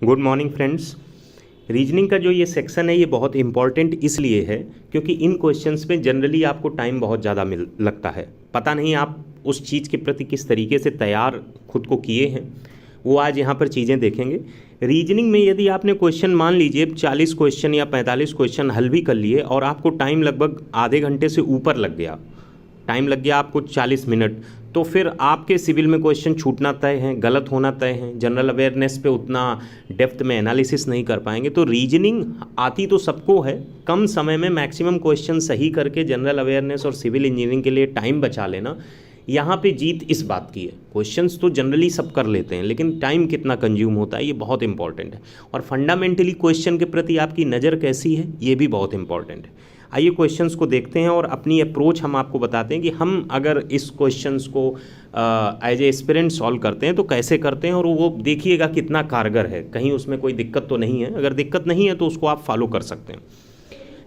Good morning friends. Reasoning का जो ये सेक्शन है ये बहुत इंपॉर्टेंट इसलिए है क्योंकि इन क्वेश्चंस में जनरली आपको टाइम बहुत ज़्यादा मिल लगता है। पता नहीं आप उस चीज़ के प्रति किस तरीके से तैयार खुद को किए हैं, वो आज यहाँ पर चीज़ें देखेंगे। रीजनिंग में यदि आपने क्वेश्चन मान लीजिए 40 क्वेश्चन या 45 क्वेश्चन हल भी कर लिए और आपको टाइम लगभग आधे घंटे से ऊपर लग गया, टाइम लग गया आपको 40 मिनट, तो फिर आपके सिविल में क्वेश्चन छूटना तय है, गलत होना तय है, जनरल अवेयरनेस पे उतना डेप्थ में एनालिसिस नहीं कर पाएंगे। तो रीजनिंग आती तो सबको है, कम समय में मैक्सिमम क्वेश्चन सही करके जनरल अवेयरनेस और सिविल इंजीनियरिंग के लिए टाइम बचा लेना, यहाँ पे जीत इस बात की है। क्वेश्चंस तो जनरली सब कर लेते हैं लेकिन टाइम कितना कंज्यूम होता है ये बहुत इंपॉर्टेंट है, और फंडामेंटली क्वेश्चन के प्रति आपकी नज़र कैसी है ये भी बहुत इंपॉर्टेंट है। आइए क्वेश्चंस को देखते हैं और अपनी अप्रोच हम आपको बताते हैं कि हम अगर इस क्वेश्चंस को एज ए एस्पिरेंट सॉल्व करते हैं तो कैसे करते हैं, और वो देखिएगा कितना कारगर है, कहीं उसमें कोई दिक्कत तो नहीं है। अगर दिक्कत नहीं है तो उसको आप फॉलो कर सकते हैं।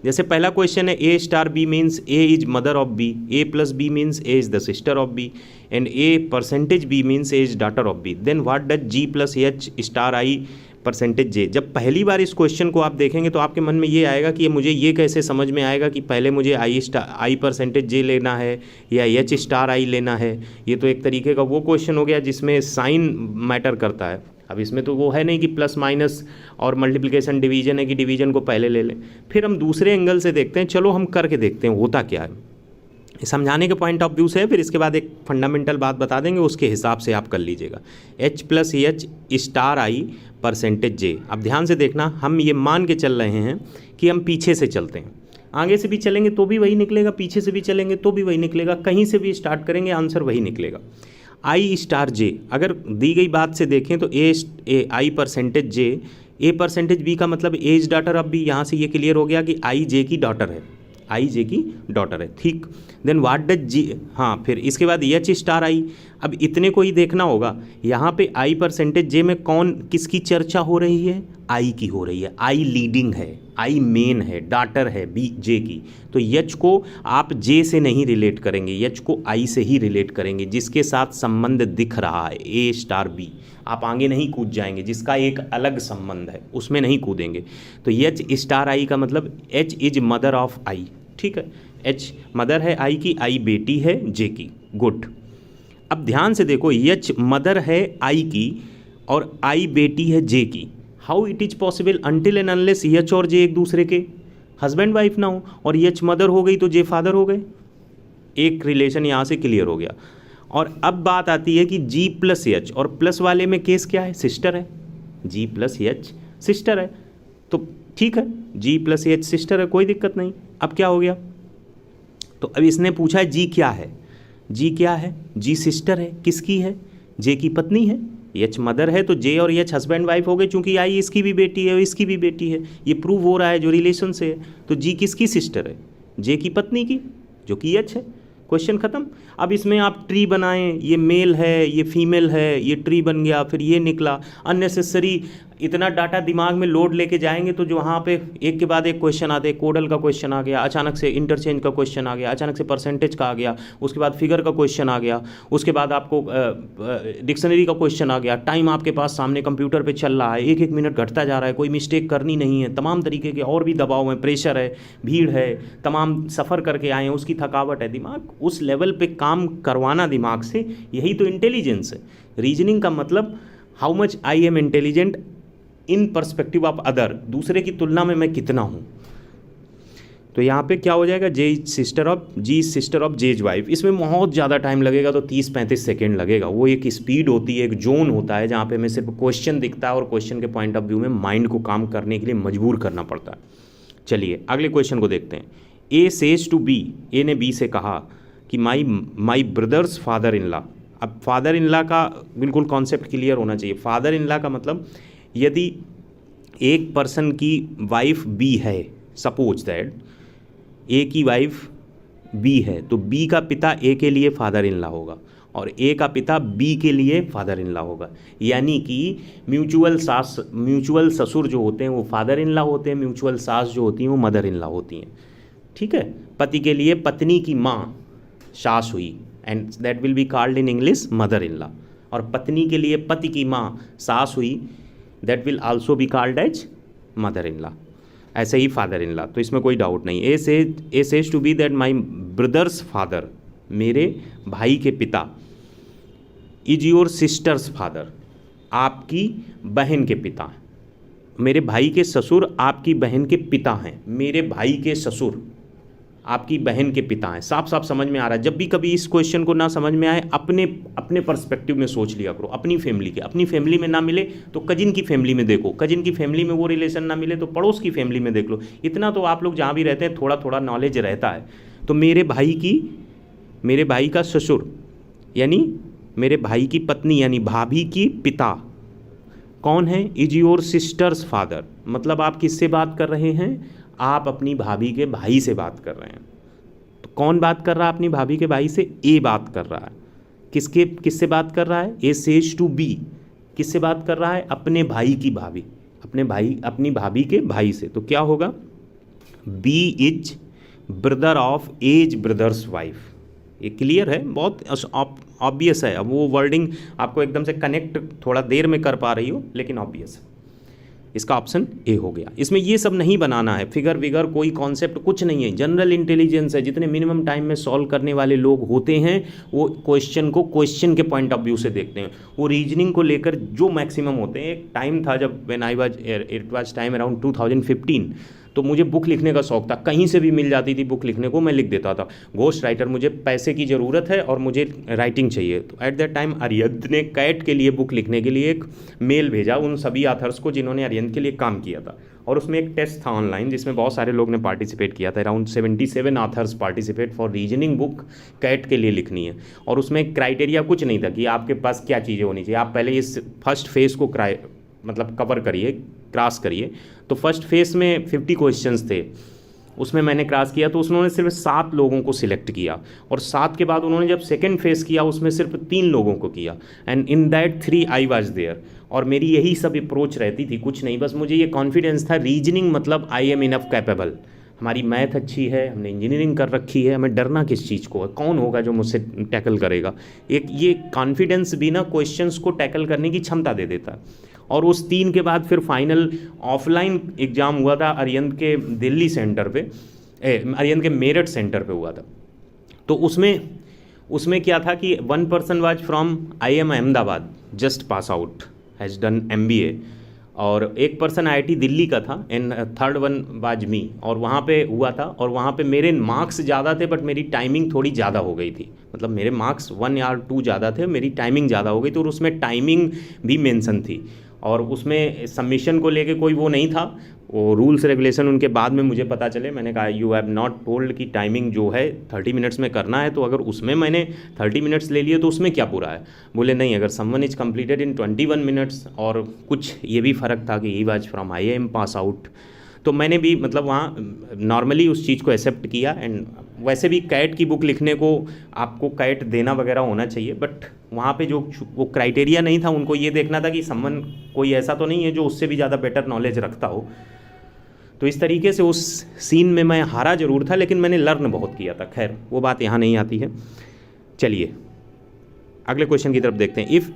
जैसे पहला क्वेश्चन है A star B means A is mother of B, A plus B means A is the sister of B, and A percentage B means A is daughter of B, then what does G plus H star I percentage J. जब पहली बार इस question को आप देखेंगे तो आपके मन में ये आएगा कि मुझे ये कैसे समझ में आएगा कि पहले मुझे आई परसेंटेज जे लेना है या एच स्टार आई लेना है। ये तो एक तरीके का वो क्वेश्चन हो गया जिसमें साइन मैटर करता है। अब इसमें तो वो है नहीं कि प्लस माइनस और मल्टीप्लिकेशन डिवीजन है कि डिवीजन को पहले ले लें। फिर हम दूसरे एंगल से देखते हैं, चलो हम करके देखते हैं होता क्या है, समझाने के पॉइंट ऑफ व्यू से। फिर इसके बाद एक फंडामेंटल बात बता देंगे, उसके हिसाब से आप कर लीजिएगा। H plus H star I percentage जे। अब ध्यान से देखना, हम ये मान के चल रहे हैं कि हम पीछे से चलते हैं, आगे से भी चलेंगे तो भी वही निकलेगा, पीछे से भी चलेंगे तो भी वही निकलेगा, कहीं से भी स्टार्ट करेंगे आंसर वही निकलेगा। आई स्टार जे, अगर दी गई बात से देखें तो A I percentage J, A percentage B का मतलब एज डॉटर ऑफ बी। यहाँ से ये क्लियर हो गया कि आई जे की डॉटर है, आई जे की डॉटर है, ठीक। देन व्हाट डज जी, हाँ, फिर इसके बाद एच स्टार आई। अब इतने को ही देखना होगा, यहाँ पे आई परसेंटेज जे में कौन किसकी चर्चा हो रही है, आई की हो रही है। आई लीडिंग है, आई मेन है, डॉटर है बी जे की, तो एच को आप जे से नहीं रिलेट करेंगे, एच को आई से ही रिलेट करेंगे, जिसके साथ संबंध दिख रहा है ए स्टार बी। आप आगे नहीं कूद जाएंगे, जिसका एक अलग संबंध है उसमें नहीं कूदेंगे। तो एच स्टार आई का मतलब एच इज मदर ऑफ आई, ठीक है। एच मदर है आई की, आई बेटी है जे की, गुड। अब ध्यान से देखो, एच मदर है आई की और आई बेटी है जे की। How it is possible until and unless H और जे एक दूसरे के हस्बैंड वाइफ ना हो, और एच मदर हो गई तो जे फादर हो गए। एक रिलेशन यहाँ से क्लियर हो गया। और अब बात आती है कि जी प्लस एच, और प्लस वाले में केस क्या है, सिस्टर है, जी प्लस एच सिस्टर है, तो ठीक है, जी प्लस एच सिस्टर है, कोई दिक्कत नहीं। अब क्या हो गया, तो अब इसने पूछा है जी क्या है, जी क्या है, जी सिस्टर है, किसकी है, जे की पत्नी है। एच मदर है तो जे और एच हस्बैंड वाइफ हो गए, चूंकि आई इसकी भी बेटी है और इसकी भी बेटी है, ये प्रूव हो रहा है जो रिलेशन से है। तो जी किसकी सिस्टर है, जे की पत्नी की, जो कि एच है। क्वेश्चन खत्म। अब इसमें आप ट्री बनाएं, ये मेल है ये फीमेल है, ये ट्री बन गया, फिर ये निकला। अननेसेसरी इतना डाटा दिमाग में लोड लेके जाएंगे तो जो वहाँ पे एक के बाद एक क्वेश्चन आते हैं। कोडल का क्वेश्चन आ गया, अचानक से इंटरचेंज का क्वेश्चन आ गया, अचानक से परसेंटेज का आ गया, उसके बाद फिगर का क्वेश्चन आ गया, उसके बाद आपको डिक्शनरी का क्वेश्चन आ गया। टाइम आपके पास सामने कंप्यूटर पे चल रहा है, एक एक मिनट घटता जा रहा है, कोई मिस्टेक करनी नहीं है, तमाम तरीके के और भी दबाव हैं, प्रेशर है, भीड़ है, तमाम सफ़र करके आए हैं, उसकी थकावट है। दिमाग उस लेवल पे काम करवाना दिमाग से, यही तो इंटेलिजेंस है। रीजनिंग का मतलब how much I am intelligent in perspective of other, दूसरे की तुलना में मैं कितना हूँ। तो यहाँ पे क्या हो जाएगा, J sister of G sister of J's wife. इसमें बहुत ज़्यादा टाइम लगेगा, तो 30-35 सेकेंड लगेगा। वो एक स्पीड होती है, एक जोन होता है जहाँ पे हमें सिर्फ क्वेश्चन दिखता है और क्वेश्चन के पॉइंट ऑफ व्यू में माइंड को काम करने के लिए मजबूर करना पड़ता है। चलिए अगले क्वेश्चन को देखते हैं। ए सेज टू बी, ए ने बी से कहा कि माई ब्रदर्स फादर इन लॉ। अब फादर इन लॉ का बिल्कुल कॉन्सेप्ट क्लियर होना चाहिए। फादर इन लॉ का मतलब यदि एक पर्सन की वाइफ बी है, सपोज दैट ए की वाइफ बी है, तो बी का पिता ए के लिए फादर इन लॉ होगा और ए का पिता बी के लिए फादर इन लॉ होगा। यानी कि म्यूचुअल ससुर जो होते हैं वो फादर इन लॉ होते हैं, म्यूचुअल सास जो होती हैं वो मदर इन लॉ होती हैं, ठीक है। पति के लिए पत्नी की माँ सास हुई, and that will be called in English mother in law, और पत्नी के लिए पति की माँ सास हुई, that will also be called as mother in law. ऐसे ही फादर इन लॉ, तो इसमें कोई डाउट नहीं। A says to B that my brother's father, मेरे भाई के पिता, इज योर सिस्टर्स फादर, आपकी बहन के पिता, मेरे भाई के ससुर आपकी बहन के पिता हैं, मेरे भाई के ससुर आपकी बहन के पिता हैं। साफ साफ समझ में आ रहा है। जब भी कभी इस क्वेश्चन को ना समझ में आए, अपने अपने पर्सपेक्टिव में सोच लिया करो, अपनी फैमिली के। अपनी फैमिली में ना मिले तो कजिन की फैमिली में देखो, कजिन की फैमिली में वो रिलेशन ना मिले तो पड़ोस की फैमिली में देख लो। इतना तो आप लोग जहाँ भी रहते हैं थोड़ा थोड़ा नॉलेज रहता है। तो मेरे भाई का ससुर यानी मेरे भाई की पत्नी यानी भाभी की पिता कौन है? Is your sisters father. मतलब आप किससे बात कर रहे हैं? आप अपनी भाभी के भाई से बात कर रहे हैं। तो कौन बात कर रहा है अपनी भाभी के भाई से? ए बात कर रहा है। किससे बात कर रहा है? ए सेज टू बी किससे बात कर रहा है? अपने भाई की भाभी, अपनी भाभी के भाई से। तो क्या होगा? B is brother of A's brother's wife. ये क्लियर है, बहुत ऑब्वियस है। अब वो वर्डिंग आपको एकदम से कनेक्ट थोड़ा देर में कर पा रही हो, लेकिन ऑब्वियस है। इसका ऑप्शन ए हो गया। इसमें ये सब नहीं बनाना है, फिगर विगर कोई कॉन्सेप्ट कुछ नहीं है, जनरल इंटेलिजेंस है। जितने मिनिमम टाइम में सॉल्व करने वाले लोग होते हैं वो क्वेश्चन को क्वेश्चन के पॉइंट ऑफ व्यू से देखते हैं। वो रीजनिंग को लेकर जो मैक्सिमम होते हैं। एक टाइम था जब इट वाज टाइम अराउंड 2015, तो मुझे बुक लिखने का शौक था। कहीं से भी मिल जाती थी बुक लिखने को, मैं लिख देता था। घोस्ट राइटर, मुझे पैसे की ज़रूरत है और मुझे राइटिंग चाहिए। तो एट दैट टाइम अरिहंत ने कैट के लिए बुक लिखने के लिए एक मेल भेजा उन सभी ऑथर्स को जिन्होंने अरिहंत के लिए काम किया था। और उसमें एक टेस्ट था ऑनलाइन जिसमें बहुत सारे लोग ने पार्टिसिपेट किया था। Around 77 authors participate for reasoning book CAT के लिए लिखनी है। और उसमें क्राइटेरिया कुछ नहीं था कि आपके पास क्या चीज़ें होनी चाहिए। आप पहले इस फर्स्ट फेज़ को कवर करिए, क्रॉस करिए। तो फर्स्ट फेज में 50 क्वेश्चंस थे, उसमें मैंने क्रॉस किया। तो उन्होंने सिर्फ 7 लोगों को सिलेक्ट किया, और 7 के बाद उन्होंने जब सेकंड फेज किया उसमें सिर्फ 3 लोगों को किया। And in that 3 I was there. और मेरी यही सब अप्रोच रहती थी, कुछ नहीं, बस मुझे ये कॉन्फिडेंस था। रीजनिंग मतलब आई एम इनफ कैपेबल, हमारी मैथ अच्छी है, हमने इंजीनियरिंग कर रखी है, हमें डरना किस चीज़ को है, कौन होगा जो मुझसे टैकल करेगा। एक ये कॉन्फिडेंस भी ना क्वेश्चंस को टैकल करने की क्षमता दे देता है। और उस 3 के बाद फिर फाइनल ऑफलाइन एग्ज़ाम हुआ था अरिहंत के दिल्ली सेंटर पे, अरिहंत के मेरठ सेंटर पे हुआ था। तो उसमें क्या था कि 1 person was from IIM Ahmedabad, just pass out, has done MBA, और 1 पर्सन IIT दिल्ली का था, and third one was me. और वहाँ पे हुआ था, और वहाँ पे मेरे मार्क्स ज़्यादा थे बट मेरी टाइमिंग थोड़ी ज़्यादा हो गई थी। मतलब मेरे मार्क्स 1 या 2 ज़्यादा थे, मेरी टाइमिंग ज़्यादा हो गई। तो उसमें टाइमिंग भी मेंशन थी, और उसमें सबमिशन को लेके कोई वो नहीं था। वो रूल्स रेगुलेशन उनके बाद में मुझे पता चले। मैंने कहा यू हैव नॉट टोल्ड कि टाइमिंग जो है 30 मिनट्स में करना है, तो अगर उसमें मैंने 30 मिनट्स ले लिए तो उसमें क्या बुरा है। बोले नहीं, अगर someone is completed in 21 minutes, और कुछ ये भी फ़र्क था कि he was from IIM pass out. तो मैंने भी मतलब वहाँ नॉर्मली उस चीज़ को एक्सेप्ट किया। एंड वैसे भी कैट की बुक लिखने को आपको कैट देना वगैरह होना चाहिए, बट वहाँ पे जो वो क्राइटेरिया नहीं था, उनको ये देखना था कि समवन कोई ऐसा तो नहीं है जो उससे भी ज़्यादा बेटर नॉलेज रखता हो। तो इस तरीके से उस सीन में मैं हारा जरूर था, लेकिन मैंने लर्न बहुत किया था। खैर वो बात यहाँ नहीं आती है। चलिए अगले क्वेश्चन की तरफ देखते हैं। If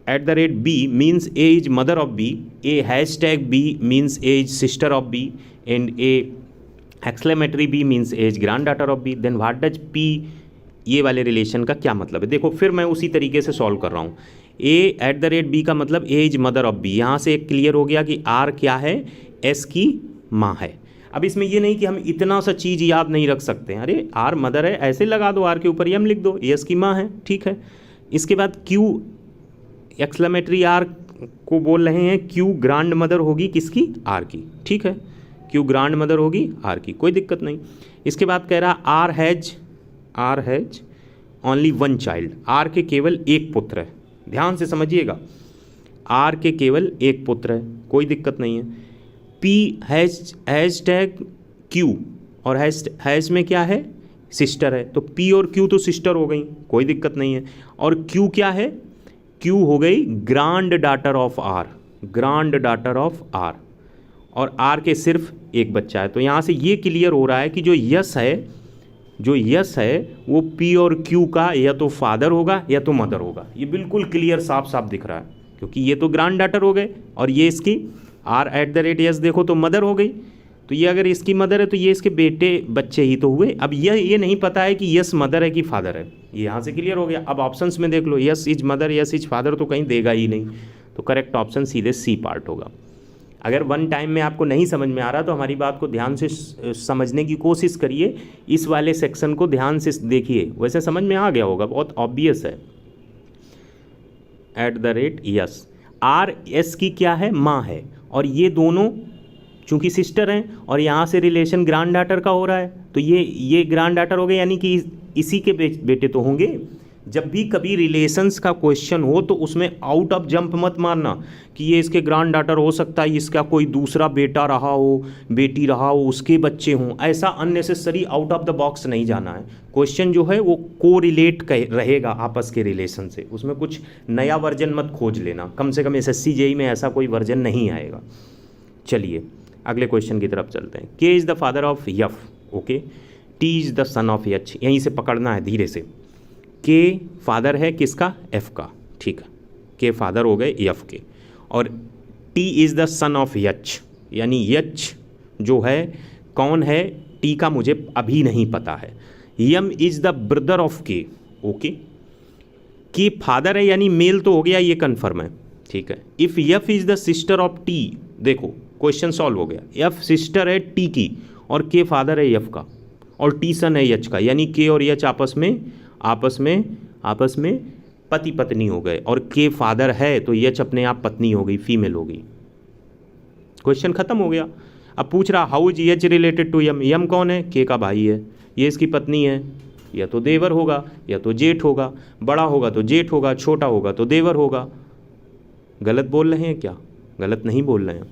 A@B means A is mother of B, A#B means A is sister of B, and A!B means A is granddaughter of B, then what does P, ये वाले रिलेशन का क्या मतलब है? देखो फिर मैं उसी तरीके से सॉल्व कर रहा हूँ। A@B का मतलब A is mother of B, यहाँ से एक क्लियर हो गया कि R क्या है? S की माँ है। अब इसमें ये नहीं कि हम इतना सा चीज़ याद नहीं रख सकते हैं। अरे R मदर है, ऐसे लगा दो, R के ऊपर M लिख दो, S की माँ है, ठीक है। इसके बाद Q एक्सक्लेमेटरी R को बोल रहे हैं, Q ग्रांड मदर होगी किसकी? R की, ठीक है। Q ग्रांड मदर होगी R की, कोई दिक्कत नहीं। इसके बाद कह रहा R has only 1 child, R के केवल एक पुत्र है। ध्यान से समझिएगा, R के केवल एक पुत्र है, कोई दिक्कत नहीं है। P हैशटैग Q, और हैश में क्या है? सिस्टर है, तो P और Q तो सिस्टर हो गई, कोई दिक्कत नहीं है। और Q क्या है? Q हो गई grand daughter of R, grand daughter of R, और R के सिर्फ एक बच्चा है। तो यहाँ से ये क्लियर हो रहा है कि जो यस है वो P और Q का या तो फादर होगा या तो मदर होगा। ये बिल्कुल क्लियर साफ साफ दिख रहा है, क्योंकि ये तो ग्रांड डॉटर हो गए और ये इसकी r@s देखो तो मदर हो गई, तो ये अगर इसकी मदर है तो ये इसके बेटे बच्चे ही तो हुए। अब ये नहीं पता है कि यस मदर है कि फादर है, ये यहाँ से क्लियर हो गया। अब ऑप्शंस में देख लो, S is mother S is father तो कहीं देगा ही नहीं, तो करेक्ट ऑप्शन सीधे सी पार्ट होगा। अगर वन टाइम में आपको नहीं समझ में आ रहा तो हमारी बात को ध्यान से समझने की कोशिश करिए, इस वाले सेक्शन को ध्यान से देखिए, वैसे समझ में आ गया होगा, बहुत ऑब्वियस है। @यस, RS की क्या है, माँ है, और ये दोनों चूंकि सिस्टर हैं और यहाँ से रिलेशन ग्रांड डॉटर का हो रहा है, तो ये ग्रांड डॉटर हो गए, यानी कि इसी के बेटे तो होंगे। जब भी कभी रिलेशंस का क्वेश्चन हो तो उसमें आउट ऑफ जंप मत मारना कि ये इसके ग्रांड डॉटर हो सकता है, इसका कोई दूसरा बेटा रहा हो, बेटी रहा हो, उसके बच्चे हों, ऐसा unnecessary out of the box नहीं जाना है। क्वेश्चन जो है वो को रिलेट रहेगा आपस के रिलेशन से, उसमें कुछ नया वर्जन मत खोज लेना, कम से कम SSC JEE में ऐसा कोई वर्जन नहीं आएगा। चलिए अगले क्वेश्चन की तरफ चलते हैं। K is the father of F, okay, T is the son of H, यहीं से पकड़ना है धीरे से। K फादर है किसका, F का, ठीक है, K फादर हो गए F के, और T is the son of H, यानी H जो है कौन है, T का मुझे अभी नहीं पता है। M is the brother of K, okay, K father है यानी मेल तो हो गया, ये कन्फर्म है, ठीक है। If F is the sister of T, देखो क्वेश्चन सॉल्व हो गया, F सिस्टर है T की और K फादर है F का और T सन है H का, यानी K और H आपस में पति पत्नी हो गए, और K फादर है तो H अपने आप पत्नी हो गई, फीमेल हो गई, क्वेश्चन खत्म हो गया। अब पूछ रहा how is H related to M, M कौन है, K का भाई है, ये इसकी पत्नी है, या तो देवर होगा या तो जेठ होगा, बड़ा होगा तो जेठ होगा, छोटा होगा तो देवर होगा। गलत बोल रहे हैं क्या, गलत नहीं बोल रहे हैं।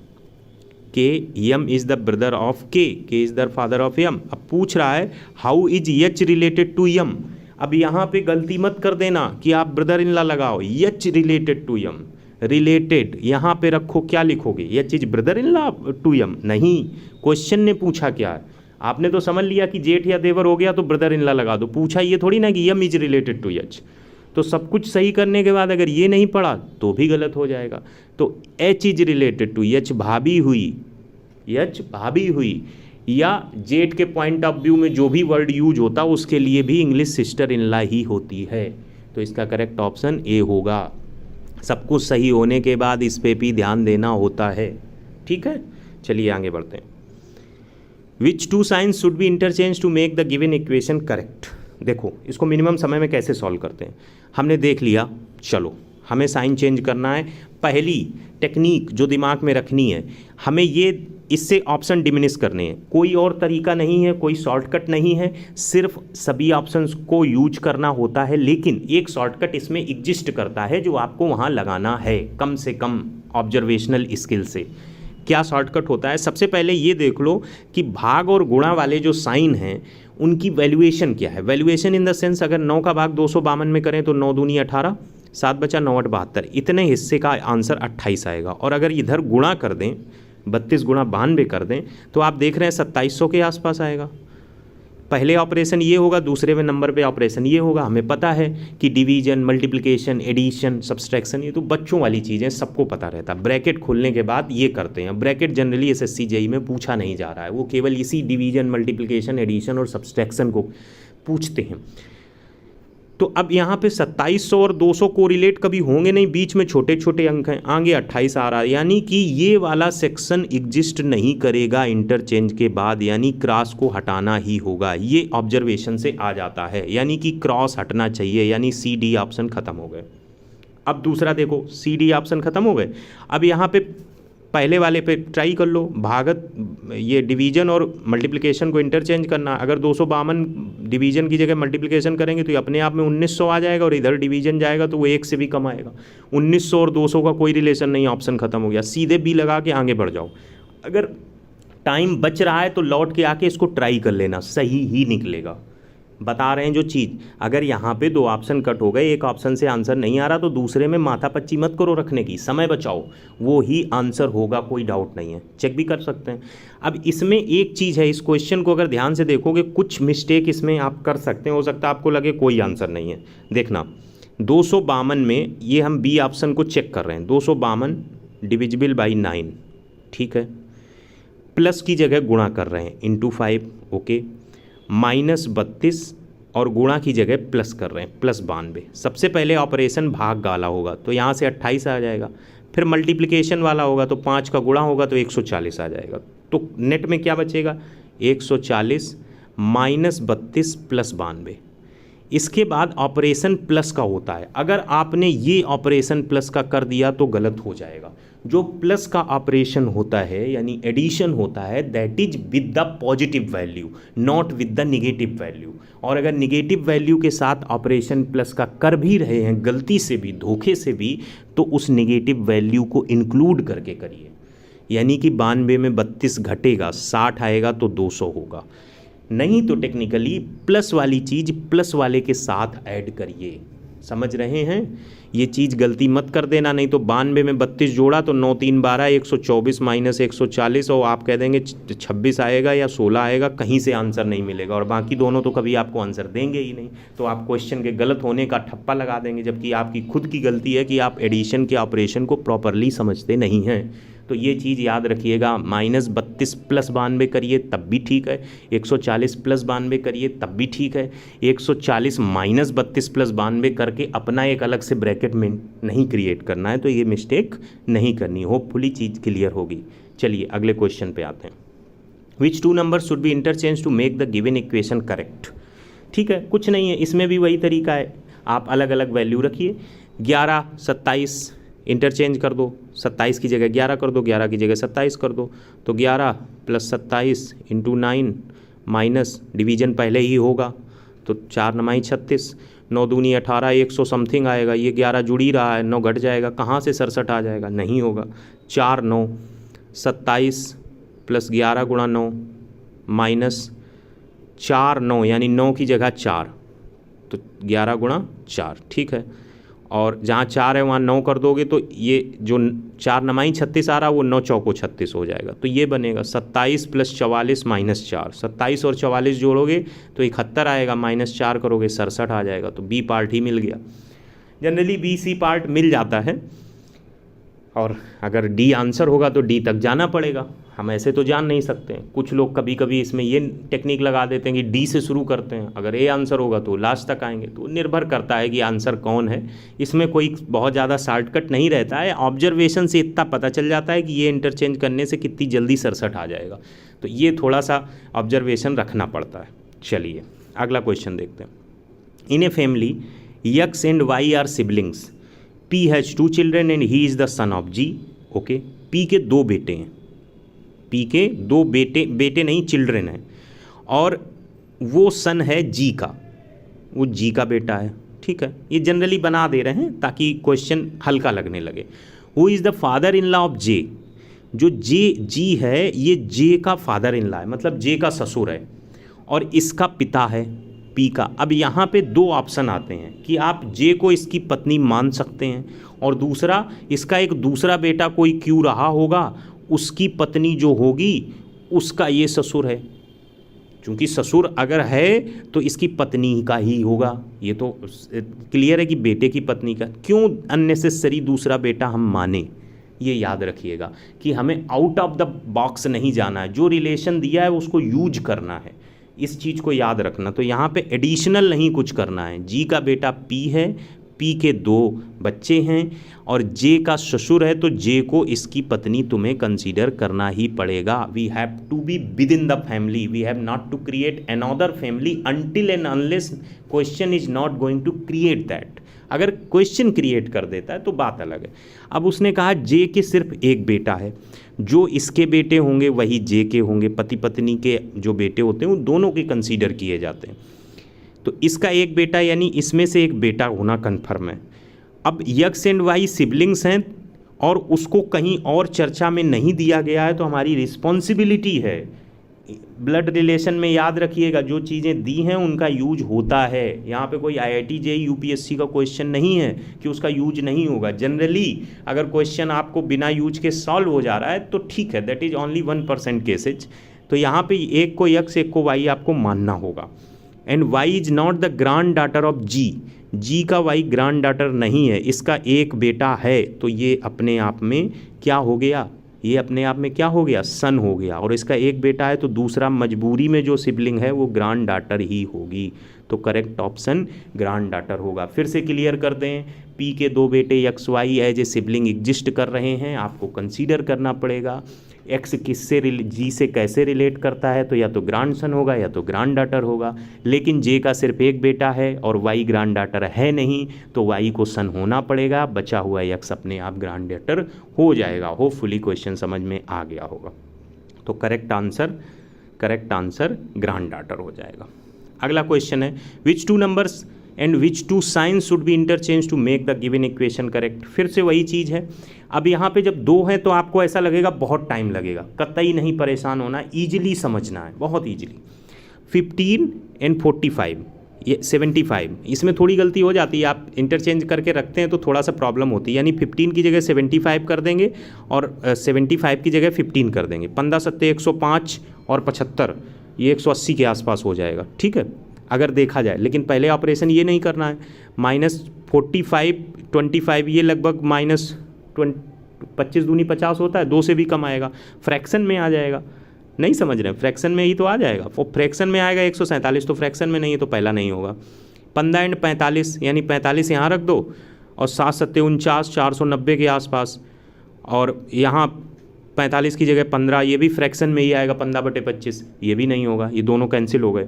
M is the brother of K is the father of M। अब पूछ रहा है how is H related to M। अब यहाँ पे गलती मत कर देना कि आप ब्रदर इन लॉ लगाओ, H related to M, related यहाँ पे रखो, क्या लिखोगे, H is brother in law to M, नहीं, क्वेश्चन ने पूछा क्या है, आपने तो समझ लिया कि जेठ या देवर हो गया तो ब्रदर इन लॉ लगा दो, पूछा ये थोड़ी ना कि M is related to H। तो सब कुछ सही करने के बाद अगर ये नहीं पढ़ा तो भी गलत हो जाएगा। तो H is related to H भाभी हुई, H भाभी हुई, या जेठ के पॉइंट ऑफ व्यू में जो भी वर्ड यूज होता है उसके लिए भी इंग्लिश सिस्टर इन लॉ ही होती है, तो इसका करेक्ट ऑप्शन A होगा। सब कुछ सही होने के बाद इस पे भी ध्यान देना होता है, ठीक है। चलिए आगे बढ़ते हैं। Which two signs should be interchange to make the given equation correct. देखो इसको मिनिमम समय में कैसे सॉल्व करते हैं, हमने देख लिया, चलो हमें साइन चेंज करना है। पहली टेक्निक जो दिमाग में रखनी है, हमें ये इससे ऑप्शन डिमिनिश करने हैं, कोई और तरीका नहीं है, कोई शॉर्टकट नहीं है, सिर्फ सभी ऑप्शंस को यूज करना होता है। लेकिन एक शॉर्टकट इसमें एग्जिस्ट करता है जो आपको वहाँ लगाना है, कम से कम ऑब्जर्वेशनल स्किल से। क्या शॉर्टकट होता है, सबसे पहले ये देख लो कि भाग और गुणा वाले जो साइन हैं उनकी वैल्यूएशन क्या है। वैल्यूएशन इन द सेंस, अगर 9 का भाग 252 में करें तो 9 दूनी 18, 7 बचा 9 8 72, इतने हिस्से का आंसर 28 आएगा। और अगर इधर गुणा कर दें, 32 गुणा 92 कर दें, तो आप देख रहे हैं 2700 के आसपास आएगा। पहले ऑपरेशन ये होगा, दूसरे में नंबर पे ऑपरेशन ये होगा। हमें पता है कि डिवीजन, मल्टीप्लिकेशन, एडिशन, सब्सट्रैक्शन, ये तो बच्चों वाली चीज़ें सबको पता रहता है। ब्रैकेट खोलने के बाद ये करते हैं। ब्रैकेट जनरली SSC JEE में पूछा नहीं जा रहा है, वो केवल इसी डिवीजन, मल्टीप्लिकेशन, एडिशन और सब्सट्रैक्शन को पूछते हैं। तो अब यहाँ पे 2700 और 200 को रिलेट कभी होंगे नहीं, बीच में छोटे छोटे अंक हैं, आगे 28 आ रहा है, यानी कि ये वाला सेक्शन एग्जिस्ट नहीं करेगा इंटरचेंज के बाद, यानी क्रॉस को हटाना ही होगा। ये ऑब्जर्वेशन से आ जाता है, यानी कि क्रॉस हटना चाहिए, यानी CD ऑप्शन खत्म हो गए। अब दूसरा देखो, CD ऑप्शन खत्म हो गए। अब यहाँ पे पहले वाले पे ट्राई कर लो, भागत, ये डिवीजन और मल्टीप्लिकेशन को इंटरचेंज करना। अगर 252 डिवीजन की जगह मल्टीप्लिकेशन करेंगे तो ये अपने आप में 1900 आ जाएगा, और इधर डिवीजन जाएगा तो वो 1 से भी कम आएगा। 1900 और 200 का कोई रिलेशन नहीं, ऑप्शन खत्म हो गया। सीधे B लगा के आगे बढ़ जाओ। अगर टाइम बच रहा है तो लौट के आके इसको ट्राई कर लेना, सही ही निकलेगा। बता रहे हैं जो चीज़, अगर यहाँ पे 2 ऑप्शन कट हो गए, एक ऑप्शन से आंसर नहीं आ रहा तो दूसरे में माथा पच्ची मत करो रखने की, समय बचाओ, वो ही आंसर होगा, कोई डाउट नहीं है, चेक भी कर सकते हैं। अब इसमें एक चीज़ है, इस क्वेश्चन को अगर ध्यान से देखोगे कुछ मिस्टेक इसमें आप कर सकते हैं, हो सकता है आपको लगे कोई आंसर नहीं है। देखना, 252 में ये हम बी ऑप्शन को चेक कर रहे हैं, 252 डिविजिबल बाई 9, ठीक है, प्लस की जगह गुणा कर रहे हैं इंटू 5, ओके, -32 और गुणा की जगह प्लस कर रहे हैं, +92। सबसे पहले ऑपरेशन भाग वाला होगा तो यहाँ से 28 आ जाएगा, फिर मल्टीप्लिकेशन वाला होगा तो 5 का गुणा होगा तो 140 आ जाएगा। तो नेट में क्या बचेगा, 140 -32 +92। इसके बाद ऑपरेशन प्लस का होता है, अगर आपने ये ऑपरेशन प्लस का कर दिया तो गलत हो जाएगा। जो प्लस का ऑपरेशन होता है यानी एडिशन होता है, that is with the positive value, not with the negative value. और अगर निगेटिव वैल्यू के साथ ऑपरेशन प्लस का कर भी रहे हैं गलती से भी, धोखे से भी, तो उस निगेटिव वैल्यू को इंक्लूड करके करिए। यानी कि 92 में 32 घटेगा, 60 आएगा तो 200 होगा, नहीं तो टेक्निकली प्लस वाली चीज़ प्लस वाले के साथ ऐड करिए। समझ रहे हैं, ये चीज़ गलती मत कर देना, नहीं तो 92 में 32 जोड़ा तो 9 3 12, 124 माइनस 140 और आप कह देंगे 26 आएगा या 16 आएगा, कहीं से आंसर नहीं मिलेगा और बाकी दोनों तो कभी आपको आंसर देंगे ही नहीं। तो आप क्वेश्चन के गलत होने का ठप्पा लगा देंगे, जबकि आपकी खुद की गलती है कि आप एडिशन के ऑपरेशन को प्रॉपरली समझते नहीं हैं। तो ये चीज़ याद रखिएगा, -32 + 92 करिए तब भी ठीक है, 140 + 92 करिए तब भी ठीक है, 140 -32 + 92 करके अपना एक अलग से ब्रैकेट में नहीं क्रिएट करना है। तो ये मिस्टेक नहीं करनी। होपफुली चीज़ क्लियर होगी। चलिए अगले क्वेश्चन पे आते हैं। Which 2 number should be interchange to make the given equation correct. ठीक है, कुछ नहीं है, इसमें भी वही तरीका है, आप अलग अलग वैल्यू रखिए। 11 27 इंटरचेंज कर दो, 27 की जगह 11 कर दो, 11 की जगह 27 कर दो, तो 11 + 27 × 9 माइनस डिवीजन पहले ही होगा तो 4 9 36, 9 दूनी 18, 100 समथिंग आएगा। ये 11 जुड़ ही रहा है, 9 घट जाएगा, कहाँ से 67 आ जाएगा, नहीं होगा। 4 9 27 + 11 × 9 माइनस 4 9 यानी 9 की जगह 4 तो 11 × 4, ठीक है। और जहाँ 4 है वहाँ 9 कर दोगे तो ये जो 4 9 36 आ रहा है वो 9 चौको 36 हो जाएगा। तो ये बनेगा 27 + 44 - 4, 27 और 44 जोड़ोगे तो 71 आएगा, -4 करोगे 67 आ जाएगा। तो बी पार्ट ही मिल गया। जनरली बी सी पार्ट मिल जाता है, और अगर डी आंसर होगा तो डी तक जाना पड़ेगा, हम ऐसे तो जान नहीं सकते। कुछ लोग कभी कभी इसमें ये टेक्निक लगा देते हैं कि डी से शुरू करते हैं, अगर ए आंसर होगा तो लास्ट तक आएंगे। तो निर्भर करता है कि आंसर कौन है, इसमें कोई बहुत ज़्यादा शॉर्टकट नहीं रहता है। ऑब्जर्वेशन से इतना पता चल जाता है कि ये इंटरचेंज करने से कितनी जल्दी 67 आ जाएगा, तो ये थोड़ा सा ऑब्जर्वेशन रखना पड़ता है। चलिए अगला क्वेश्चन देखते हैं। In a family X and Y are siblings, P has 2 children and he is the son of G। Okay, P के 2 बेटे हैं, P के 2 बेटे नहीं चिल्ड्रेन हैं, और वो सन है G का, वो G का बेटा है। ठीक है, ये जनरली बना दे रहे हैं ताकि क्वेश्चन हल्का लगने लगे। Who is the father in law of J, जो G है ये J का फादर इन लॉ है, मतलब J का ससुर है, और इसका पिता है P का। अब यहाँ पे 2 ऑप्शन आते हैं कि आप J को इसकी पत्नी मान सकते हैं, और दूसरा इसका एक दूसरा बेटा कोई क्यों रहा होगा, उसकी पत्नी जो होगी उसका ये ससुर है। क्योंकि ससुर अगर है तो इसकी पत्नी का ही होगा, ये तो क्लियर है कि बेटे की पत्नी का। क्यों अननेसेसरी दूसरा बेटा हम माने, ये याद रखिएगा कि हमें आउट ऑफ द बॉक्स नहीं जाना है, जो रिलेशन दिया है उसको यूज करना है, इस चीज़ को याद रखना। तो यहाँ पे एडिशनल नहीं कुछ करना है। G का बेटा P है, P के 2 बच्चे हैं, और J का ससुर है, तो J को इसकी पत्नी तुम्हें कंसीडर करना ही पड़ेगा। We have to be within the family, we have not to create another family until and unless question is not going to create that. अगर क्वेश्चन क्रिएट कर देता है तो बात अलग है। अब उसने कहा J के सिर्फ एक बेटा है, जो इसके बेटे होंगे वही J के होंगे, पति पत्नी के जो बेटे होते हैं वो दोनों के कंसीडर किए जाते हैं। तो इसका एक बेटा यानी इसमें से एक बेटा होना कन्फर्म है। अब X एंड Y सिबलिंग्स हैं और उसको कहीं और चर्चा में नहीं दिया गया है, तो हमारी रिस्पॉन्सिबिलिटी है। ब्लड रिलेशन में याद रखिएगा जो चीज़ें दी हैं उनका यूज होता है। यहाँ पे कोई IIT JEE UPSC का क्वेश्चन नहीं है कि उसका यूज नहीं होगा। जनरली अगर क्वेश्चन आपको बिना यूज के सॉल्व हो जा रहा है तो ठीक है, दैट इज़ ओनली 1% केसेज। तो यहाँ पे एक को X एक को Y आपको मानना होगा। And y is not the grand daughter of G का y ग्रैंड डॉटर नहीं है, इसका एक बेटा है, तो ये अपने आप में क्या हो गया, ये अपने आप में क्या हो गया, सन हो गया। और इसका एक बेटा है तो दूसरा मजबूरी में जो सिबलिंग है वो ग्रैंड डॉटर ही होगी, तो करेक्ट ऑप्शन ग्रैंड डॉटर होगा। फिर से क्लियर कर दें, पी के दो बेटे X Y as a sibling exist कर रहे हैं, आपको कंसीडर करना पड़ेगा एक्स किससे जी से कैसे रिलेट करता है, तो या तो ग्रैंड सन होगा या तो ग्रैंड डॉटर होगा। लेकिन जे का सिर्फ एक बेटा है और वाई ग्रैंड डॉटर है नहीं, तो वाई को सन होना पड़ेगा, बचा हुआ एक्स अपने आप ग्रैंड डॉटर हो जाएगा। होपफुली क्वेश्चन समझ में आ गया होगा। तो करेक्ट आंसर ग्रैंड डॉटर हो जाएगा। अगला क्वेश्चन है which two numbers and which two signs should be interchange to make the given equation correct. फिर से वही चीज़ है, अब यहाँ पे जब दो हैं तो आपको ऐसा लगेगा बहुत टाइम लगेगा, कतई नहीं परेशान होना, ईजिली समझना है, बहुत ईजिली। 15 एंड 45 ये 75, इसमें थोड़ी गलती हो जाती है, आप इंटरचेंज करके रखते हैं तो थोड़ा सा प्रॉब्लम होती है, यानी 15 की जगह 75 कर देंगे और 75 की जगह 15 कर देंगे। 15 सत्ते 105 और 75 ये 180 के आसपास हो जाएगा, ठीक है अगर देखा जाए। लेकिन पहले ऑपरेशन ये नहीं करना है, -45 25 ये लगभग -25 दूनी 50 होता है, 2 से भी कम आएगा, फ्रैक्शन में आ जाएगा। नहीं समझ रहे हैं, फ्रैक्शन में ही तो आ जाएगा, वो फ्रैक्शन में आएगा 147, तो फ्रैक्शन में नहीं है तो पहला नहीं होगा। 15 एंड 45 यानी 45 यहाँ रख दो और 7 सत्ते 49 490 के आसपास, और यहाँ 45 की जगह 15, ये भी फ्रैक्शन में ही आएगा 15/25, ये भी नहीं होगा, ये दोनों कैंसिल हो गए,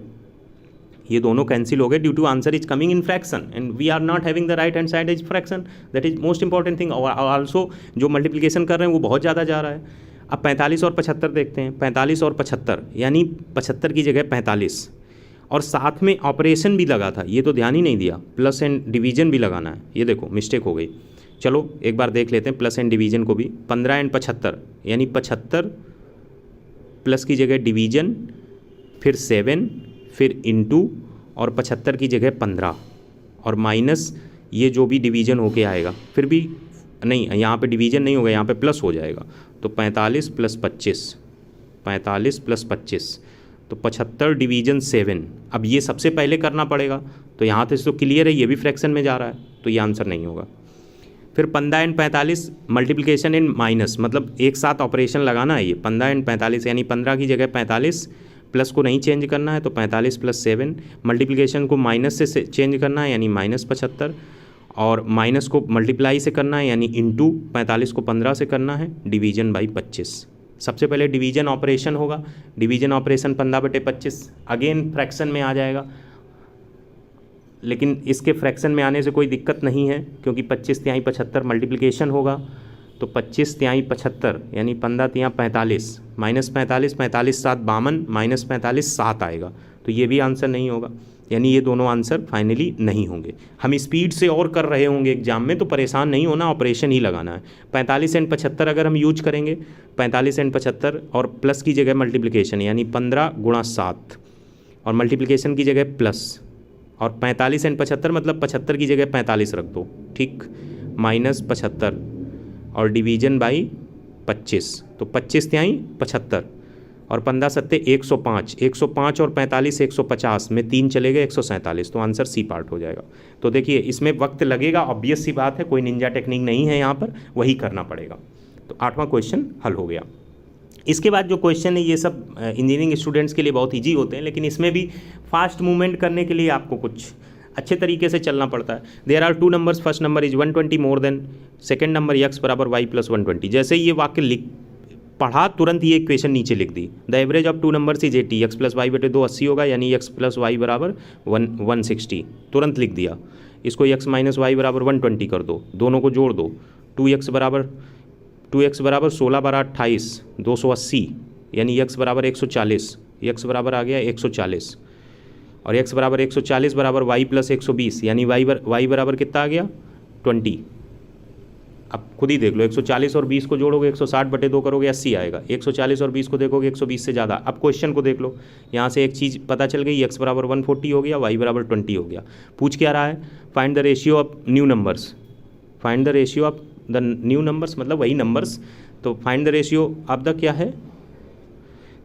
ये दोनों कैंसिल हो गए due to answer is coming in fraction and we are not having the right hand side is fraction, that is most important thing. और ऑल्सो जो मल्टीप्लिकेशन कर रहे हैं वो बहुत ज़्यादा जा रहा है। अब 45 और 75 देखते हैं, 45 और 75 यानी 75 की जगह 45, और साथ में ऑपरेशन भी लगा था, ये तो ध्यान ही नहीं दिया, प्लस एंड डिवीजन भी लगाना है, ये देखो मिस्टेक हो गई। चलो एक बार देख लेते हैं प्लस एंड डिवीजन को भी। 15 एंड 75 यानी 75 प्लस की जगह डिवीजन, फिर 7, फिर इंटू, और 75 की जगह 15 और माइनस ये जो भी डिवीजन होके आएगा, फिर भी नहीं यहाँ पे डिवीजन नहीं होगा, यहाँ पे प्लस हो जाएगा, तो 45 + 25, 45 + 25 तो 75 डिवीजन 7। अब ये सबसे पहले करना पड़ेगा, तो यहाँ से तो क्लियर है ये भी फ्रैक्शन में जा रहा है, तो ये आंसर नहीं होगा। फिर 15 एंड 45 मल्टीप्लिकेशन एंड माइनस, मतलब एक साथ ऑपरेशन लगाना है ये, 15 एंड 45 यानी 15 की जगह 45, प्लस को नहीं चेंज करना है तो 45 + 7, मल्टीप्लिकेशन को माइनस से चेंज करना है यानी -75, और माइनस को मल्टीप्लाई से करना है यानी इंटू 45 को 15 से करना है, डिवीजन बाई 25। सबसे पहले डिवीजन ऑपरेशन होगा, डिवीजन ऑपरेशन 15/25 अगेन फ्रैक्शन में आ जाएगा, लेकिन इसके फ्रैक्शन में आने से कोई दिक्कत नहीं है क्योंकि 25 तिहाई 75 मल्टीप्लिकेशन होगा, तो 25 तिहाई 75 यानी 15 तिहाई 45, -45 45 7 52, -45 7 आएगा, तो ये भी आंसर नहीं होगा, यानी ये दोनों आंसर फाइनली नहीं होंगे। हम स्पीड से और कर रहे होंगे एग्जाम में, तो परेशान नहीं होना, ऑपरेशन ही लगाना है। 45 एंड 75 अगर हम यूज करेंगे, 45 एंड 75 और प्लस की जगह मल्टीप्लिकेशन यानी 15 × 7 और मल्टीप्लिकेशन की जगह प्लस, और 45 एंड 75 मतलब 75 की जगह 45 रख दो, ठीक, -75 और डिवीजन बाई 25, तो 25 तिहाई 75 और 15 सत्ते 105, 105 और 45 150 में 3 चले गए 147, तो आंसर सी पार्ट हो जाएगा। तो देखिए इसमें वक्त लगेगा, ऑब्वियस सी बात है, कोई निंजा टेक्निक नहीं है यहाँ पर, वही करना पड़ेगा। तो 8वां क्वेश्चन हल हो गया। इसके बाद जो क्वेश्चन है ये सब इंजीनियरिंग स्टूडेंट्स के लिए बहुत ईजी होते हैं, लेकिन इसमें भी फास्ट मूवमेंट करने के लिए आपको कुछ अच्छे तरीके से चलना पड़ता है। There are 2 numbers, first number is 120 more than second number x = y + 120। जैसे ये वाक्य पढ़ा तुरंत ये इक्वेशन नीचे लिख दी, the average of 2 numbers is 80, x + y/2 80 होगा, यानी x + y = 160, तुरंत लिख दिया। इसको x - y = 120 कर दो, दोनों को जोड़ दो, 2x = 16 × 28 280, यानी x = 140, x बराबर आ गया 140, और x = 140 = y + 120, यानी y बराबर कितना आ गया 20। अब खुद ही देख लो, 140 और 20 को जोड़ोगे 160/2 करोगे 80 आएगा, 140 और 20 को देखोगे 120 से ज़्यादा। अब क्वेश्चन को देख लो, यहाँ से एक चीज़ पता चल गई, x = 140 हो गया, y = 20 हो गया। पूछ क्या रहा है, find the ratio of new numbers, find the ratio of the new numbers मतलब वही नंबर्स, तो find the ratio of the क्या है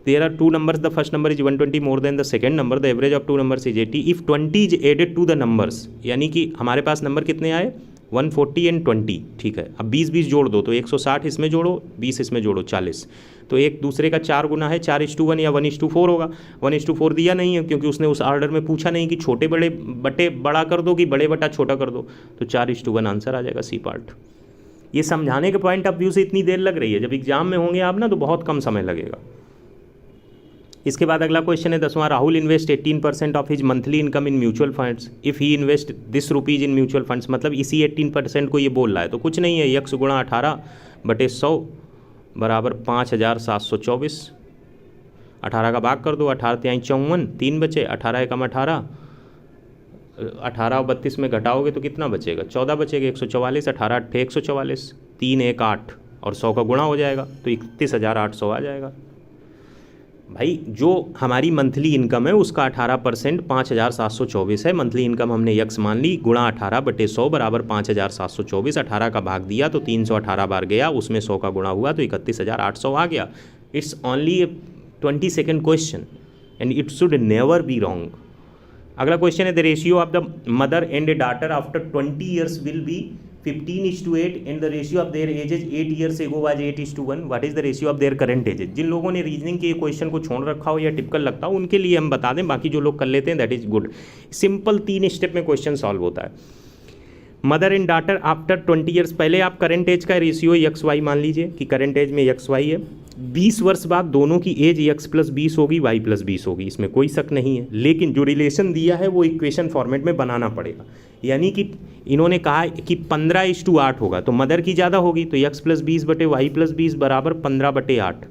there are 2 numbers, the first number is 120 more than the second number, the average of 2 numbers is 80. If 20 is added to the numbers, यानी कि हमारे पास number कितने आए 140 एंड 20, ठीक है। अब 20 जोड़ दो तो 160 इसमें जोड़ो, 20 इसमें जोड़ो, 40। तो एक दूसरे का 4 गुना है, 4:1 या 1:4 होगा। 1:4 दिया नहीं है क्योंकि उसने उस ऑर्डर में पूछा नहीं कि छोटे बड़े बटे बड़ा कर दो कि बड़े बटा छोटा कर दो, तो 4:1 आंसर आ जाएगा सी पार्ट। ये समझाने के पॉइंट ऑफ व्यू से इतनी देर लग रही है, जब एग्जाम में होंगे आप ना तो बहुत कम समय लगेगा। इसके बाद अगला क्वेश्चन है 10वां, Rahul invest 18% of his monthly income in mutual funds if he invest this rupees in mutual funds. मतलब इसी 18% को ये बोल रहा है, तो कुछ नहीं है, x गुणा 18/100 बराबर 5724। 18 का भाग कर दो, 18 × 54, 3 बचे, 18 × 18, 18 और 32 में घटाओगे तो कितना बचेगा, 14 बचेगा, 144, 18 × 8 144, 3 1 8 और 100 का गुणा हो जाएगा तो 31,800 आ जाएगा। भाई जो हमारी मंथली इनकम है उसका 18% 5724 है, मंथली इनकम हमने यक्स मान ली, गुणा 18/100 बराबर 5724। 18 का भाग दिया तो 318 बार गया, उसमें 100 का गुणा हुआ तो 31,800 आ गया। It's only a 20-second question and it should never be wrong. अगला क्वेश्चन है the ratio of the mother and a daughter after 20 years will be 15:8 and the ratio of their ages 8 years ago was 8:1। What is the ratio of their current ages. जिन लोगों ने reasoning के question को छोड़ रखा हो या typical लगता हो उनके लिए हम बता दें, बाकी जो लोग कर लेते हैं that is good. Simple 3 step में क्वेश्चन सॉल्व होता है। Mother and daughter after 20 years, पहले आप करंट एज का रेशियो XY मान लीजिए कि करंट एज में XY है। 20 वर्ष बाद दोनों की एज X+20 होगी, Y+20 होगी, इसमें कोई शक नहीं है। लेकिन जो रिलेशन दिया है वो इक्वेशन फॉर्मेट में बनाना पड़ेगा। यानी कि इन्होंने कहा कि 15:8 होगा तो मदर की ज़्यादा होगी तो X+20/Y+20 बराबर 15/8।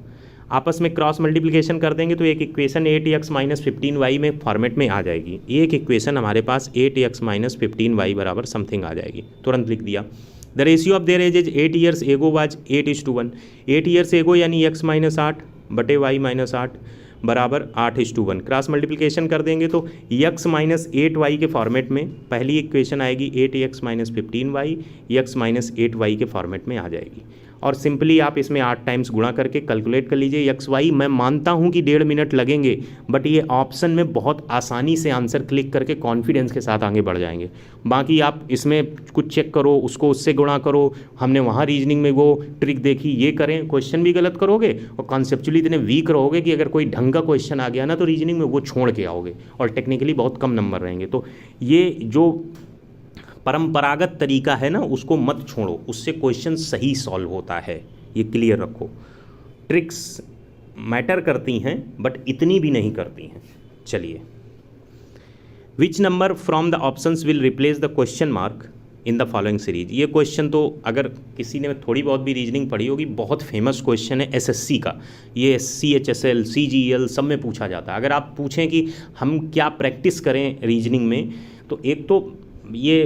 आपस में क्रॉस मल्टीप्लिकेशन कर देंगे तो एक इक्वेशन 8x - 15y में फॉर्मेट में आ जाएगी। एक इक्वेशन हमारे पास 8x - 15y बराबर समथिंग आ जाएगी, तुरंत लिख दिया। The ratio of their ages 8 years ago was 8:1। 8 years एगो यानी x - 8/y - 8 बराबर 8:1। क्रॉस मल्टीप्लिकेशन कर देंगे तो x - 8y के फॉर्मेट में पहली इक्वेशन आएगी 8x - 15y, x - 8y के फॉर्मेट में आ जाएगी। और सिंपली आप इसमें 8 टाइम्स गुणा करके कैलकुलेट कर लीजिए XY। मैं मानता हूं कि 1.5 मिनट लगेंगे, बट ये ऑप्शन में बहुत आसानी से आंसर क्लिक करके कॉन्फिडेंस के साथ आगे बढ़ जाएंगे। बाकी आप इसमें कुछ चेक करो, उसको उससे गुणा करो, हमने वहाँ रीजनिंग में वो ट्रिक देखी, ये करें, क्वेश्चन भी गलत करोगे और कॉन्सेप्चुअली इतने वीक रहोगे कि अगर कोई ढंग का क्वेश्चन आ गया ना तो रीजनिंग में वो छोड़ के आओगे और टेक्निकली बहुत कम नंबर रहेंगे। तो ये जो परंपरागत तरीका है ना उसको मत छोड़ो, उससे क्वेश्चन सही सॉल्व होता है, ये क्लियर रखो। ट्रिक्स मैटर करती हैं बट इतनी भी नहीं करती हैं। चलिए, which number from the options will replace the question mark in the following series. ये क्वेश्चन तो अगर किसी ने थोड़ी बहुत भी रीजनिंग पढ़ी होगी, बहुत फेमस क्वेश्चन है SSC का। ये CHSL CGL सब में पूछा जाता है। अगर आप पूछें कि हम क्या प्रैक्टिस करें रीजनिंग में, तो एक तो ये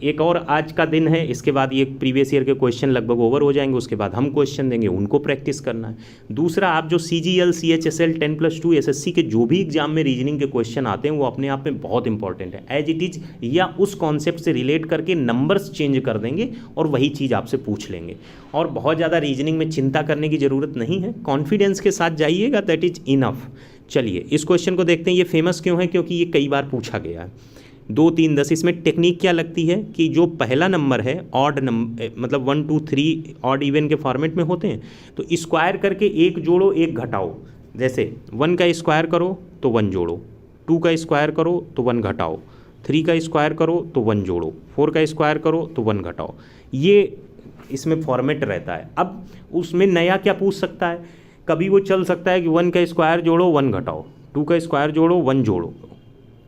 एक और आज का दिन है, इसके बाद ये प्रीवियस ईयर के क्वेश्चन लगभग ओवर हो जाएंगे, उसके बाद हम क्वेश्चन देंगे, उनको प्रैक्टिस करना है। दूसरा, आप जो CGL CHSL 10+2 SSC के जो भी एग्जाम में रीजनिंग के क्वेश्चन आते हैं वो अपने आप में बहुत इंपॉर्टेंट है। एज इट इज या उस कॉन्सेप्ट से रिलेट करके नंबर्स चेंज कर देंगे और वही चीज़ आपसे पूछ लेंगे। और बहुत ज़्यादा रीजनिंग में चिंता करने की ज़रूरत नहीं है, कॉन्फिडेंस के साथ जाइएगा, दैट इज इनफ। चलिए इस क्वेश्चन को देखते हैं। ये फेमस क्यों है? क्योंकि ये कई बार पूछा गया है। 2 3 10। इसमें टेक्निक क्या लगती है कि जो पहला नंबर है ऑड नंबर, मतलब 1 2 3 ऑड इवन के फॉर्मेट में होते हैं, तो स्क्वायर करके एक जोड़ो एक घटाओ। जैसे 1 का स्क्वायर करो तो 1 जोड़ो, 2 का स्क्वायर करो तो 1 घटाओ, 3 का स्क्वायर करो तो 1 जोड़ो, 4 का स्क्वायर करो तो 1 घटाओ। ये इसमें फॉर्मेट रहता है। अब उसमें नया क्या पूछ सकता है? कभी वो चल सकता है कि 1 का स्क्वायर जोड़ो 1 घटाओ, 2 का स्क्वायर जोड़ो 1 जोड़ो,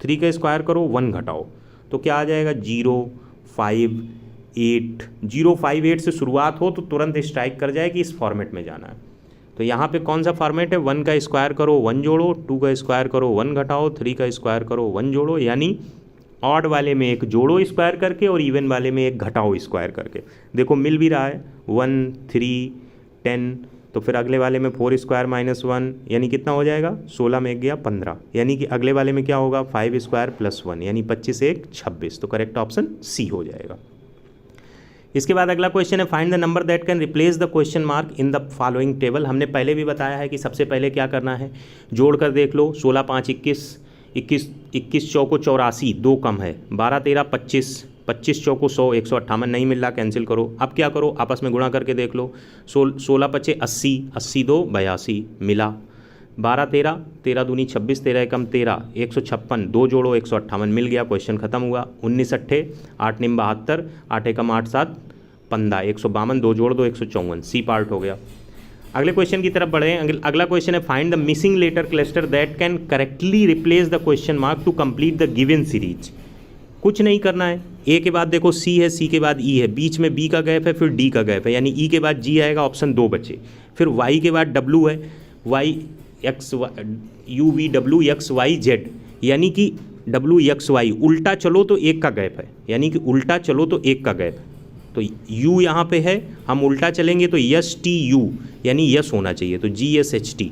3 का स्क्वायर करो 1 घटाओ, तो क्या आ जाएगा 0 5 8। 0 5 8 से शुरुआत हो तो तुरंत स्ट्राइक कर जाए कि इस फॉर्मेट में जाना है। तो यहाँ पे कौन सा फॉर्मेट है? 1 का स्क्वायर करो 1 जोड़ो, 2 का स्क्वायर करो 1 घटाओ, 3 का स्क्वायर करो 1 जोड़ो। यानी ऑड वाले में एक जोड़ो स्क्वायर करके और इवन वाले में एक घटाओ स्क्वायर करके। देखो मिल भी रहा है, 1 3 10, तो फिर अगले वाले में 4 स्क्वायर माइनस 1 यानी कितना हो जाएगा? 16 में 1 गया 15, यानी कि अगले वाले में क्या होगा? 5 स्क्वायर प्लस 1 यानी 25 1 26। तो करेक्ट ऑप्शन सी हो जाएगा। इसके बाद अगला क्वेश्चन है find the number that can replace the question mark in the following table. हमने पहले भी बताया है कि सबसे पहले क्या करना है, जोड़ कर देख लो, 16 5 21, 21 चौको 84, 2 कम है, 12 13 25, 25 चौको 100, 158 नहीं मिल रहा, कैंसिल करो। अब क्या करो, आपस में गुणा करके देख लो, 16 25 80, 80 2 82 मिला, 12 13, 13 दूनी 26, 13 एकम 13, 156, 2 जोड़ो 158 मिल गया, क्वेश्चन खत्म हुआ। 19 अट्ठे 8 निम 72, 8 एकम 8 7 15, 152, 2 जोड़ दो 154, सी पार्ट हो गया। अगले क्वेश्चन की तरफ बढ़े। अगला क्वेश्चन है find the missing letter cluster that can correctly replace the question mark to complete the given series. कुछ नहीं करना है, ए के बाद देखो सी है, सी के बाद ई है, बीच में बी का गैप है, फिर डी का गैप है, यानी ई के बाद जी आएगा, ऑप्शन 2 बचे। फिर वाई के बाद डब्लू है, Y X U V W X Y Z, यानी कि डब्लू एक्स वाई उल्टा चलो तो एक का गैप है, यानी कि उल्टा चलो तो एक का गैप है। तो यू यहाँ पे है, हम उल्टा चलेंगे तो यस टी यू, यानी यस होना चाहिए, तो G S H T,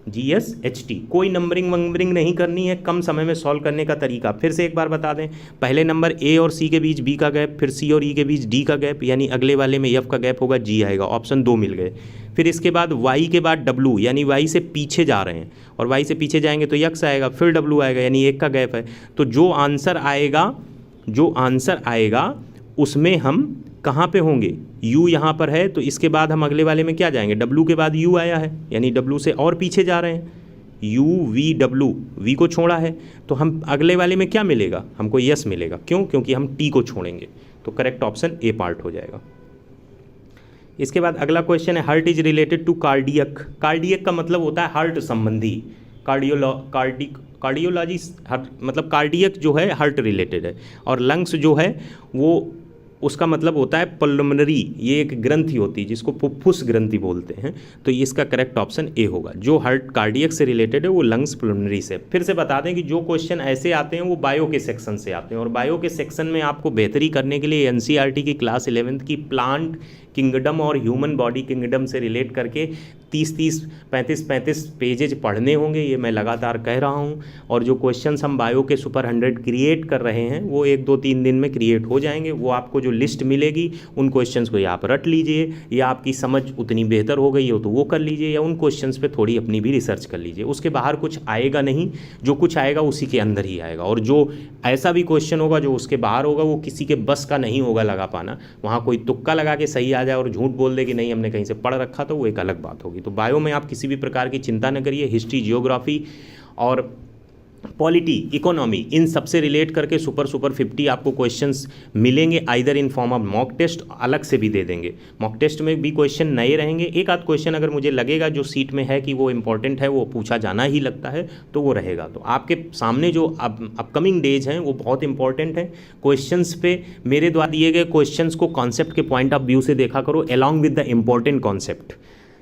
G S H T. कोई नंबरिंग वंबरिंग नहीं करनी है, कम समय में सॉल्व करने का तरीका फिर से एक बार बता दें। पहले नंबर ए और सी के बीच बी का गैप, फिर सी और ई के बीच डी का गैप, यानी अगले वाले में एफ का गैप होगा, जी आएगा, ऑप्शन 2 मिल गए। फिर इसके बाद वाई के बाद डब्लू, यानी वाई से पीछे जा रहे हैं, और वाई से पीछे जाएंगे तो यक्स आएगा, फिर डब्लू आएगा, यानी एक का गैप है। तो जो आंसर आएगा उसमें हम कहाँ पे होंगे, u यहाँ पर है, तो इसके बाद हम अगले वाले में क्या जाएंगे, w के बाद u आया है, यानी w से और पीछे जा रहे हैं, u v w, v को छोड़ा है, तो हम अगले वाले में क्या मिलेगा, हमको यस मिलेगा। क्यों? क्योंकि हम t को छोड़ेंगे, तो करेक्ट ऑप्शन ए पार्ट हो जाएगा। इसके बाद अगला क्वेश्चन है heart is related to cardiac. Cardiac का मतलब होता है हार्ट संबंधी, कार्डियोलॉजी मतलब कार्डियक जो है हार्ट रिलेटेड है, और लंग्स जो है वो उसका मतलब होता है पल्मोनरी, ये एक ग्रंथि होती है जिसको फुफ्फुस ग्रंथि बोलते हैं, तो इसका करेक्ट ऑप्शन ए होगा। जो हार्ट कार्डियक से रिलेटेड है वो लंग्स पल्मोनरी से। फिर से बता दें कि जो क्वेश्चन ऐसे आते हैं वो बायो के सेक्शन से आते हैं, और बायो के सेक्शन में आपको बेहतरी करने के लिए एनसीईआरटी की क्लास 11th की प्लांट किंगडम और ह्यूमन बॉडी किंगडम से रिलेट करके 30-30, 35-35 पेजेज पढ़ने होंगे, ये मैं लगातार कह रहा हूँ। और जो क्वेश्चंस हम बायो के सुपर 100 क्रिएट कर रहे हैं वो 1-2-3 दिन में क्रिएट हो जाएंगे। वो आपको जो लिस्ट मिलेगी उन क्वेश्चंस को या आप रट लीजिए, या आपकी समझ उतनी बेहतर हो गई हो तो वो कर लीजिए, या उन क्वेश्चंस पे थोड़ी अपनी भी रिसर्च कर लीजिए। उसके बाहर कुछ आएगा नहीं, जो कुछ आएगा उसी के अंदर ही आएगा। और जो ऐसा भी क्वेश्चन होगा जो उसके बाहर होगा वो किसी के बस का नहीं होगा लगा पाना। वहाँ कोई तुक्का लगा के सही आ जाए और झूठ बोल दे कि नहीं हमने कहीं से पढ़ रखा, तो वो एक अलग बात होगी। तो बायो में आप किसी भी प्रकार की चिंता न करिए, हिस्ट्री, जियोग्राफी और पॉलिटी, इकोनॉमी, इन सबसे रिलेट करके सुपर 50 आपको क्वेश्चंस मिलेंगे, either in form of mock test, अलग से भी दे देंगे। मॉक टेस्ट में भी क्वेश्चन नए रहेंगे, एक आध क्वेश्चन अगर मुझे लगेगा जो सीट में है कि वो इंपॉर्टेंट है, वो पूछा जाना ही लगता है, तो वो रहेगा। तो आपके सामने जो अपकमिंग डेज हैं वो बहुत इंपॉर्टेंट हैं। क्वेश्चंस पे मेरे द्वारा दिए गए क्वेश्चंस को कॉन्सेप्ट के पॉइंट ऑफ व्यू से देखा करो, along with the important concept,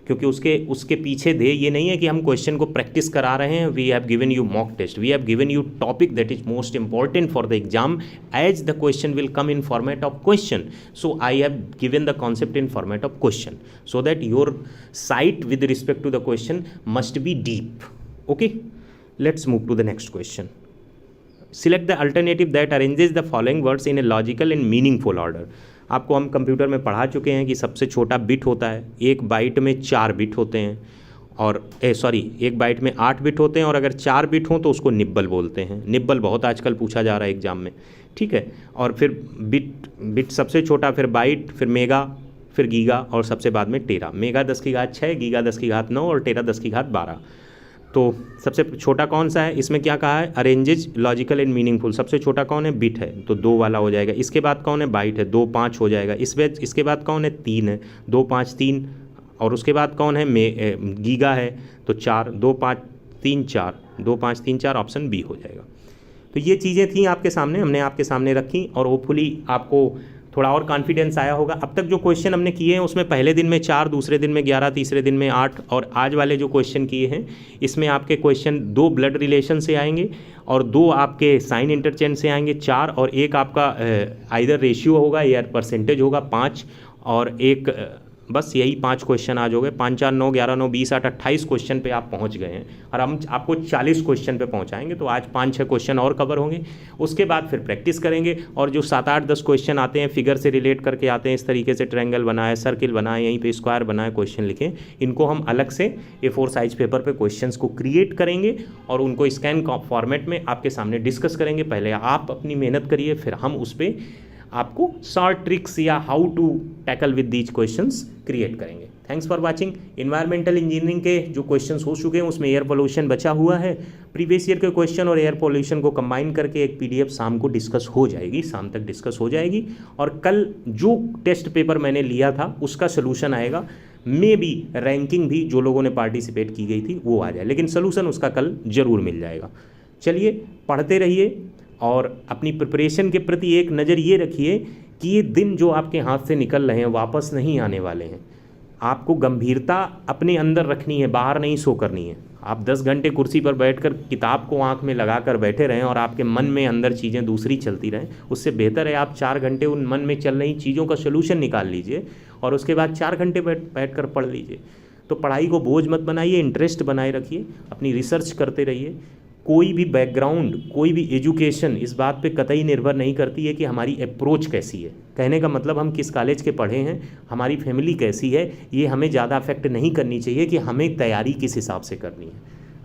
क्योंकि उसके पीछे ध्येय ये नहीं है कि हम क्वेश्चन को प्रैक्टिस करा रहे हैं। We have given you mock test, we have given you topic that is most important for the exam, as the question will come in format of question, so I have given the concept in format of question, so that your sight with respect to the question must be deep. Okay, let's move to the next question. Select the alternative that arranges the following words in a logical and meaningful order. आपको हम computer में पढ़ा चुके हैं कि सबसे छोटा bit होता है, एक बाइट में 4 बिट होते हैं, और एक बाइट में 8 बिट होते हैं, और अगर 4 बिट हों तो उसको निब्बल बोलते हैं। निब्बल बहुत आजकल पूछा जा रहा है एग्जाम में, ठीक है। और फिर बिट सबसे छोटा, फिर बाइट, फिर मेगा, फिर गीगा, और सबसे बाद में टेरा। मेगा 10 की घात 6, गीगा 10 की घात 9, और टेरा 10 की घात 12। तो सबसे छोटा कौन सा है, इसमें क्या कहा है, अरेंजेज लॉजिकल एंड मीनिंगफुल। सबसे छोटा कौन है, बिट है, तो 2 वाला हो जाएगा। इसके बाद कौन है, बाइट है, 2 5 हो जाएगा। इसके बाद कौन है, 3 है, 2 5 3। और उसके बाद कौन है, गीगा है, तो 4, 2 5 3 4, 2 5 3 4, ऑप्शन बी हो जाएगा। तो ये चीज़ें थी आपके सामने, हमने आपके सामने रखी, और होपफुली आपको थोड़ा और कॉन्फिडेंस आया होगा। अब तक जो क्वेश्चन हमने किए हैं उसमें पहले दिन में 4, दूसरे दिन में 11, तीसरे दिन में 8, और आज वाले जो क्वेश्चन किए हैं इसमें आपके क्वेश्चन 2 ब्लड रिलेशन से आएंगे, और 2 आपके साइन इंटरचेंज से आएंगे 4, और एक आपका आइदर रेशियो होगा या परसेंटेज होगा 5, और एक बस यही 5 क्वेश्चन आज हो गए, 5 4 9 11 9 20 8 28 क्वेश्चन पे आप पहुंच गए हैं और हम आपको 40 क्वेश्चन पे पहुंचाएंगे। तो आज 5 6 क्वेश्चन और कवर होंगे, उसके बाद फिर प्रैक्टिस करेंगे और जो 7 8 10 क्वेश्चन आते हैं फिगर से रिलेट करके आते हैं, इस तरीके से ट्रायंगल बनाए, सर्किल बनाए, यहीं पे स्क्वायर बनाए, क्वेश्चन लिखें, इनको हम अलग से A4 साइज पेपर पे क्वेश्चंस को क्रिएट करेंगे और उनको स्कैन फॉर्मेट में आपके सामने डिस्कस करेंगे। पहले आप अपनी मेहनत करिए, फिर हम उस पर आपको शॉर्ट ट्रिक्स या how to tackle with these questions create करेंगे। Thanks for watching. Environmental engineering के जो क्वेश्चंस हो चुके हैं उसमें एयर पोल्यूशन बचा हुआ है, प्रीवियस ईयर के क्वेश्चन और एयर पोल्यूशन को कंबाइन करके एक PDF शाम को डिस्कस हो जाएगी, शाम तक डिस्कस हो जाएगी। और कल जो टेस्ट पेपर मैंने लिया था उसका सोल्यूशन आएगा, मे बी रैंकिंग भी जो लोगों ने पार्टिसिपेट की गई थी वो आ जाए, लेकिन सोल्यूशन उसका कल जरूर मिल जाएगा। चलिए पढ़ते रहिए और अपनी प्रिपरेशन के प्रति एक नज़र ये रखिए कि ये दिन जो आपके हाथ से निकल रहे हैं वापस नहीं आने वाले हैं। आपको गंभीरता अपने अंदर रखनी है, बाहर नहीं शो करनी है। आप 10 घंटे कुर्सी पर बैठकर किताब को आंख में लगा कर बैठे रहें और आपके मन में अंदर चीज़ें दूसरी चलती रहें, उससे बेहतर है आप 4 घंटे उन मन में चल रही चीज़ों का सोल्यूशन निकाल लीजिए और उसके बाद 4 घंटे बैठ कर पढ़ लीजिए। तो पढ़ाई को बोझ मत बनाइए, इंटरेस्ट बनाए रखिए, अपनी रिसर्च करते रहिए। कोई भी बैकग्राउंड, कोई भी एजुकेशन इस बात पे कतई निर्भर नहीं करती है कि हमारी अप्रोच कैसी है। कहने का मतलब हम किस कॉलेज के पढ़े हैं, हमारी फैमिली कैसी है, ये हमें ज़्यादा अफेक्ट नहीं करनी चाहिए कि हमें तैयारी किस हिसाब से करनी है।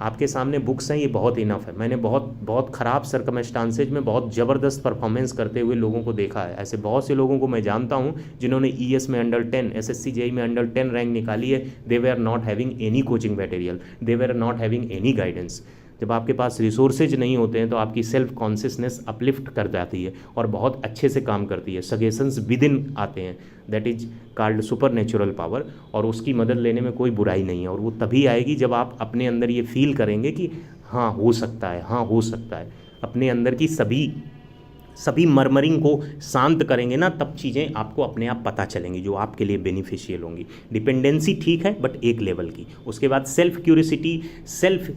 आपके सामने बुक्स हैं, ये बहुत इनफ है। मैंने बहुत ख़राब सर्कमस्टांसेज में बहुत ज़बरदस्त परफॉर्मेंस करते हुए लोगों को देखा है। ऐसे बहुत से लोगों को मैं जानता हूँ जिन्होंने ES में अंडर 10, SSC JEE में अंडर 10 रैंक निकाली है। They we are not having any coaching material, they we are not having any guidance. जब आपके पास रिसोर्सेज नहीं होते हैं तो आपकी सेल्फ कॉन्शियसनेस अपलिफ्ट कर जाती है और बहुत अच्छे से काम करती है। सजेशंस विद इन आते हैं, that is called super natural power, और उसकी मदद लेने में कोई बुराई नहीं है। और वो तभी आएगी जब आप अपने अंदर ये फील करेंगे कि हाँ हो सकता है, हाँ हो सकता है। अपने अंदर की सभी मरमरिंग को शांत करेंगे ना, तब चीज़ें आपको अपने आप पता चलेंगी जो आपके लिए बेनिफिशियल होंगी। डिपेंडेंसी ठीक है बट एक लेवल की, उसके बाद सेल्फ क्यूरियोसिटी, सेल्फ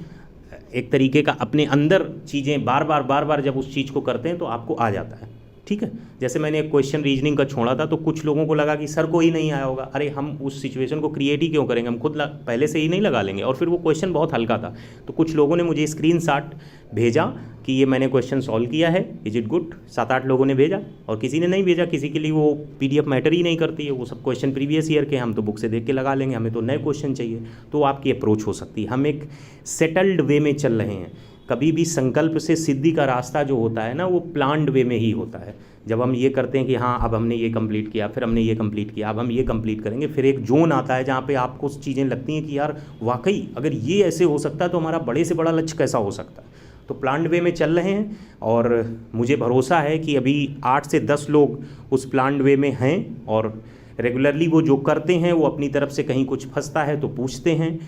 एक तरीके का अपने अंदर चीज़ें बार बार जब उस चीज़ को करते हैं तो आपको आ जाता है। ठीक है, जैसे मैंने एक क्वेश्चन रीजनिंग का छोड़ा था तो कुछ लोगों को लगा कि सर को ही नहीं आया होगा। अरे हम उस सिचुएशन को क्रिएट ही क्यों करेंगे, हम खुद पहले से ही नहीं लगा लेंगे। और फिर वो क्वेश्चन बहुत हल्का था तो कुछ लोगों ने मुझे स्क्रीनशॉट भेजा कि ये मैंने क्वेश्चन सॉल्व किया है, इज इट गुड। 7 8 लोगों ने भेजा और किसी ने नहीं भेजा, किसी के लिए वो PDF मैटर ही नहीं करती है। वो सब क्वेश्चन प्रीवियस ईयर के, हम तो बुक से देख के लगा लेंगे, हमें तो नए क्वेश्चन चाहिए। तो आपकी अप्रोच हो सकती है। हम एक सेटल्ड वे में चल रहे हैं। कभी भी संकल्प से सिद्धि का रास्ता जो होता है ना, वो प्लान्ड वे में ही होता है। जब हम ये करते हैं कि हाँ अब हमने ये कंप्लीट किया, फिर हमने ये कंप्लीट किया, अब हम ये कंप्लीट करेंगे, फिर एक जोन आता है जहाँ पे आपको चीज़ें लगती हैं कि यार वाकई अगर ये ऐसे हो सकता है तो हमारा बड़े से बड़ा लक्ष्य कैसा हो सकता है। तो प्लान्ड वे में चल रहे हैं और मुझे भरोसा है कि अभी 8 से 10 लोग उस प्लान्ड वे में हैं और रेगुलरली वो जो करते हैं वो अपनी तरफ से कहीं कुछ फंसता है तो पूछते हैं।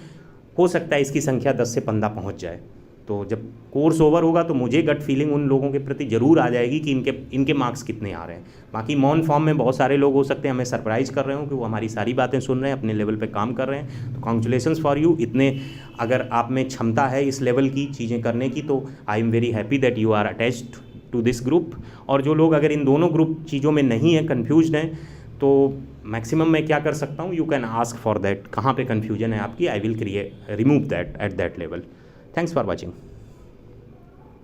हो सकता है इसकी संख्या 10 से 15 पहुँच जाए। तो जब कोर्स ओवर होगा तो मुझे गट फीलिंग उन लोगों के प्रति ज़रूर आ जाएगी कि इनके मार्क्स कितने आ रहे हैं। बाकी मौन फॉर्म में बहुत सारे लोग हो सकते हैं हमें सरप्राइज़ कर रहे हो कि वो हमारी सारी बातें सुन रहे हैं, अपने लेवल पे काम कर रहे हैं। तो कॉन्ग्रेचुलेशंस फॉर यू। इतने अगर आप में क्षमता है इस लेवल की चीज़ें करने की तो I am very happy that you are attached to this group. और जो लोग अगर इन दोनों ग्रुप चीज़ों में नहीं हैं, कन्फ्यूज्ड हैं, तो मैक्सिमम मैं क्या कर सकता हूँ, you can ask for that. कहाँ पे कन्फ्यूजन है आपकी, I will remove that at that level. Thanks for watching.